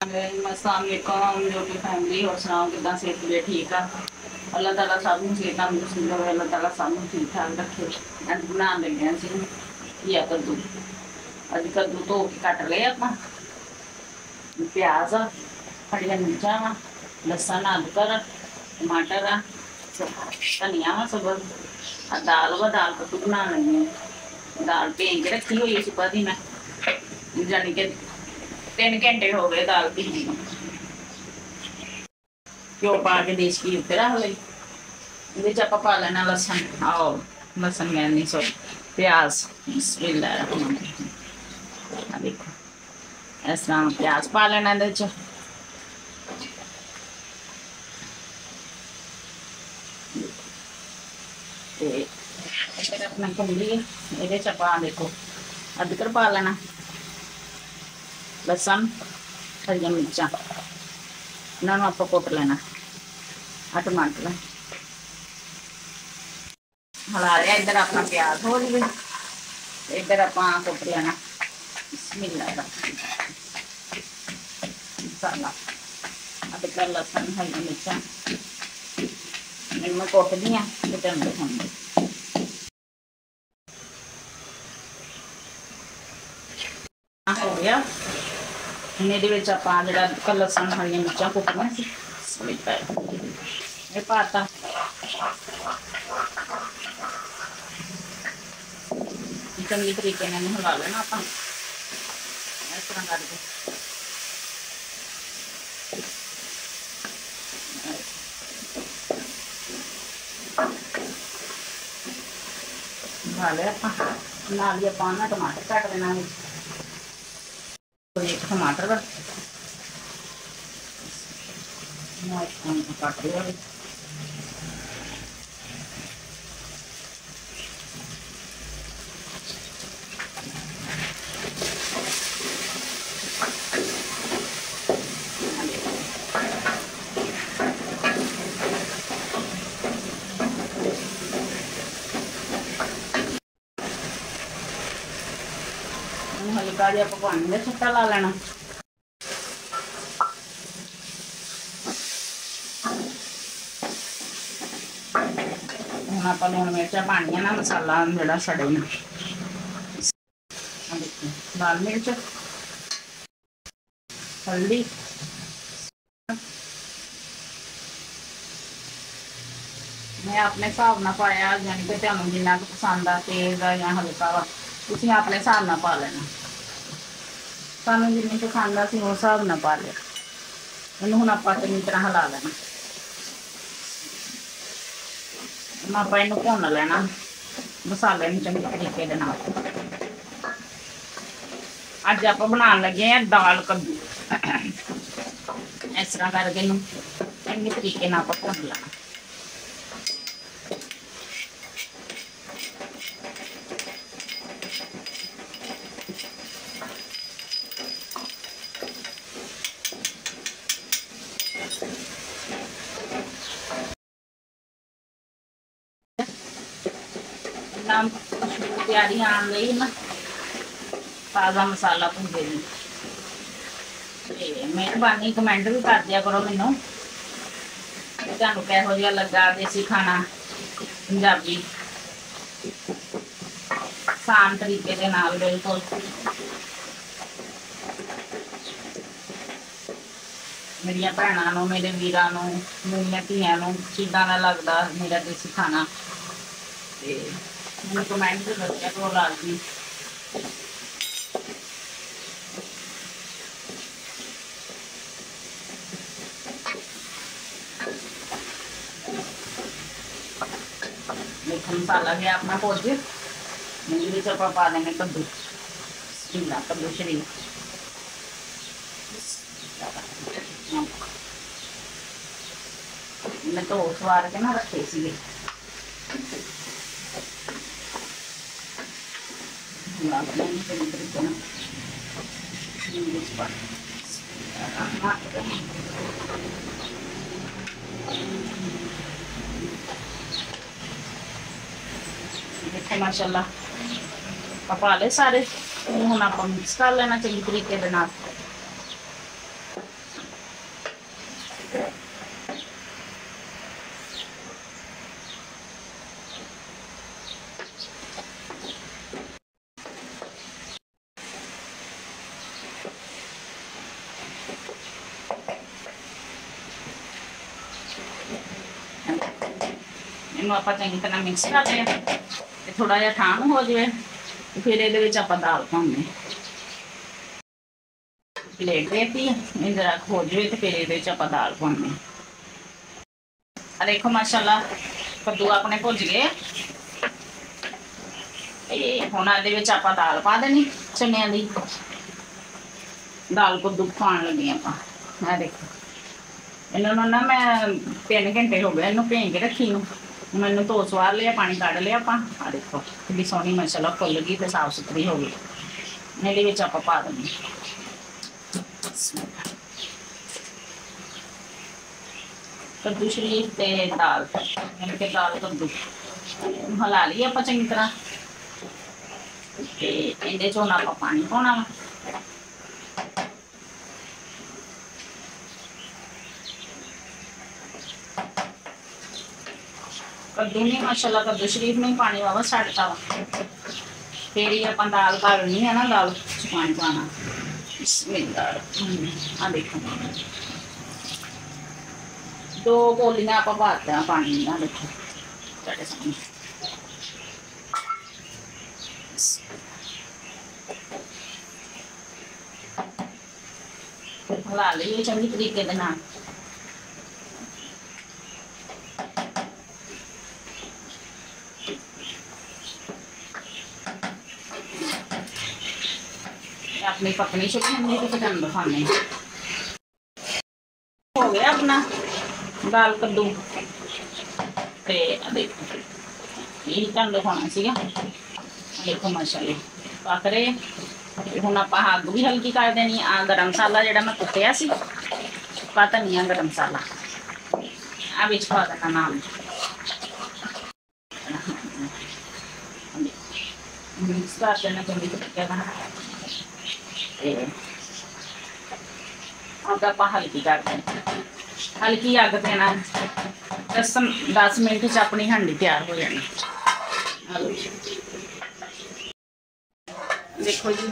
अस्सलाम YouTube family और सुनाओ कि सेहत भी ठीक है। अल्लाह ताला सब सेहत तंदुरुस्त रहे, अल्लाह ताला सब ठीक ठाक रखे। अज बना लगे घिया कद्दू। अज कद्दू धो के कट ले आप प्याज आ, हरिया मिर्चा वा, लसन, अदरक, टमाटर आ, धनिया वा सब, दाल वा, दाल कद्दू बना लगी। दाल भेज के रखी हुई सुबह की मैं, जानी कि 3 घंटे हो गए दाल भीजी। घ्यो पा के देसी घी उत्ते रख ली। ये आप पा लेना लसन, आओ लसन कहनी सॉरी प्याज। बिस्मिल्लाह देखो इस तरह प्याज पा लेना ये अपना कमली ये पा देखो अदरक पा लेना, लसन, हरिया मिर्चा इन्होंने आप कुट लेना। आ टमाटर हिला लिया, इधर अपना प्याज हो जाए, इधर आप कुट लेना बिस्मिल्लाह मसाला, अदरक, लसन, हरिया मिर्चा मैं कुट दी हो गया। ये आप लसन हरिया मिर्चा कुटना ये पाता। चंगी तरीके हिला लेना आप इस तरह करके। हिला लिया आप टमाटर कट देना, एक टमाटर कट दिया। हल्का जिहा पानी का छट्टा ला लेना। हम आप लूण मिर्चा पानिया ना मसाला जोड़ा सड़े ना। लाल मिर्च, हल्दी, मैं अपने हिसाब न पाया, यानी कि तुहानू जिन्ना पसंद आ तेज का या हल्का वा तुसीं अपने हिसाब न पा लेना। सानू जिन्नी पसंद आ उस हिसाब न पा लिया। इन्हू हुण आपां चंगी तरह हिला लेना। आप इनू भुन लेना मसाले में चंगे तरीके दे नाल। अज आप बनाने लगे हैं दाल कद्दू। इस तरह करके इनू चंगे तरीके नाल भुन लेना। खुशबू तैयारी आने लगी ना, ताज़ा मसाला भुजे जी। मेहरबानी कमेंट भी कर दिया करो मैनू तुहानू किहो जिहा लगा देसी खाना पंजाबी आसान तरीके दे नाल बिल्कुल। मेरिया भैनों नूं, मेरे वीरां नूं, मेरिया धीआं नूं किदां दा लगदा मेरा देसी खाना ते मैनूं कमेंट भी दस्सिया करो लाजमी। देखो मसाला गया अपना भुज, ये आप पा देंगे कद्दू। कद्दू शरीफ मैं धो सवार के ना रखे सी। देखो माशाल्लाह पा ले सारे। हम आप मिक्स कर लेना चंगी तरीके दे नाल। ਇਹਨੂੰ ਆਪਾਂ ਚੰਗੀ ਤਰ੍ਹਾਂ ਮਿਕਸ ਕਰਦੇ ਹਾਂ ਤੇ ਥੋੜਾ ਜਿਹਾ ਠਾਣ ਹੋ ਜਾਵੇ ਤੇ ਫਿਰ ਇਹਦੇ ਵਿੱਚ ਆਪਾਂ ਦਾਲ ਪਾਉਂਦੇ ਪਲੇਟ ਦੇਤੀ ਇਹ ਜਰਾ ਹੋ ਜਾਵੇ ਤੇ ਫਿਰ ਇਹਦੇ ਵਿੱਚ ਆਪਾਂ ਦਾਲ ਪਾਉਂਦੇ ਆ ਦੇਖੋ ਮਾਸ਼ਾਅੱਲਾ ਕੱਦੂ ਆਪਣੇ ਭੁੱਜ ਗਏ ਇਹ ਹੁਣ ਇਹਦੇ ਵਿੱਚ ਆਪਾਂ ਦਾਲ ਪਾ ਦੇਣੀ ਚਨਿਆਂ ਦੀ ਦਾਲ ਕੱਦੂ ਖਾਣ ਲੱਗੇ ਆਪਾਂ ਆ ਦੇਖੋ ਇਹਨਾਂ ਨੂੰ ਨਾ ਮੈਂ 3 ਘੰਟੇ ਹੋ ਗਏ ਇਹਨੂੰ ਭੇਂ ਕੇ ਰੱਖੀ ਨੂੰ ਮੈਨੂੰ ਧੋ ਸਵਾਰ ਲਿਆ ਪਾਣੀ ਕੱਢ ਲਿਆ ਆਪਾਂ ਆ ਦੇਖੋ ਕਿੰਨੀ ਸੋਹਣੀ ਮਾਸ਼ਾਅੱਲਾ ਫੁੱਲ ਗਈ ਤੇ ਸਾਫ ਸੁਥਰੀ ਹੋ ਗਈ ਇਹਦੇ ਵਿੱਚ ਆਪਾਂ ਪਾ ਦਿੰਦੇ ਕੱਦੂ ਸ਼ਰੀਫ ਤੇ ਦਾਲ ਮਿਲ ਕੇ ਦਾਲ ਕੱਦੂ ਹਿਲਾ ਲਈ ਆਪਾਂ ਚੰਗੀ ਤਰ੍ਹਾਂ ਤੇ ਇਹਦੇ ਚੋਂ ਆਪਾਂ ਪਾਣੀ ਪਾਉਣਾ ਵਾ ਕੱਦੂ ਨਹੀਂ ਮਾਸ਼ਾਅੱਲਾ ਕੱਦੂ ਸ਼ਰੀਫ ਨਹੀਂ ਪਾਣੀ ਵਾਵਾ ਛੱਡਤਾ ਵਾ ਫਿਰ ਹੀ ਆਪਾਂ ਦਾਲ ਘਾਲਣੀ ਹੈ ਨਾ ਦਾਲ ਚ ਪਾਣੀ ਪਾਣਾ ਬਿਸਮਿਲ੍ਲਾਹ ਆ ਦੇਖੋ 2 ਕੋਲੀਆਂ ਆਪਾਂ ਪਾਤੀਆਂ ਪਾਣੀ ਦੀਆਂ ਦੇਖੋ ਤੁਹਾਡੇ ਸਾਹਮਣੇ ਹਿਲਾ ਲਈਏ ਚੰਗੀ ਤਰੀਕੇ ਦੇ ਨਾਲ अपनी पकनी छुट्टी हमने तो पसंद खाने हो गया अपना दाल कद्दू ते देखो यही ढंग खाना सीगा देखो माशाअल्लाह पक रहे हुण आपां अग भी हल्की कर देनी आ गरम मसाला जिहड़ा मैं कुटिया सी सुक्का धनिया गरम मसाला आ विच पा देना नाल मिक्स कर देना चंगी तरीके नाल अग आप हल्की कर दें हल्की अग देना 10 मिनट च अपनी हांडी तैयार हो जानी देखो जी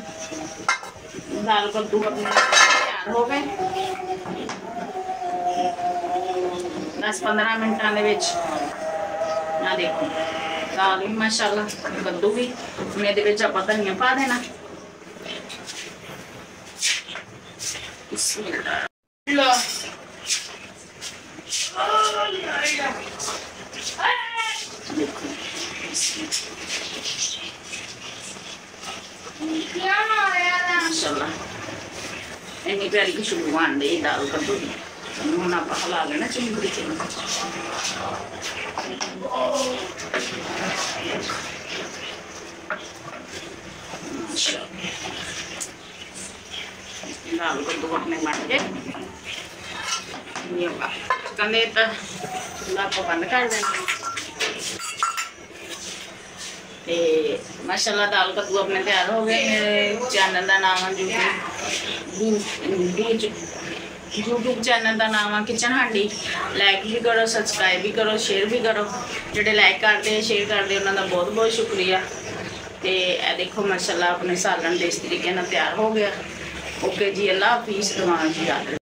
दाल कद्दू अपने तैयार हो गए 10-15 मिनटा ना देखो दाल भी माशाअल्लाह कद्दू भी मैं आप धनिया पा देना माशाअल्लाह इन्नी प्यारी खुशबू आन दी दाल कद्दू की हुण आपां हिला लेना चंगी तरीके दाल कद्दू अपने बन गए कहते तो चूल्हा को बंद कर देना माशाअल्लाह दाल कद्दू अपने तैयार हो गए मेरे चैनल का नाम है यूट्यूब चैनल का नाम है किचन हांडी लाइक भी करो सब्सक्राइब भी करो शेयर भी करो जो लाइक करते हैं शेयर करते उन्होंने बहुत बहुत शुक्रिया तो यह देखो माशाअल्लाह अपने सालन इस तरीके तैयार हो गया ओके जी अल्लाह हाफिज़ दुआ जी।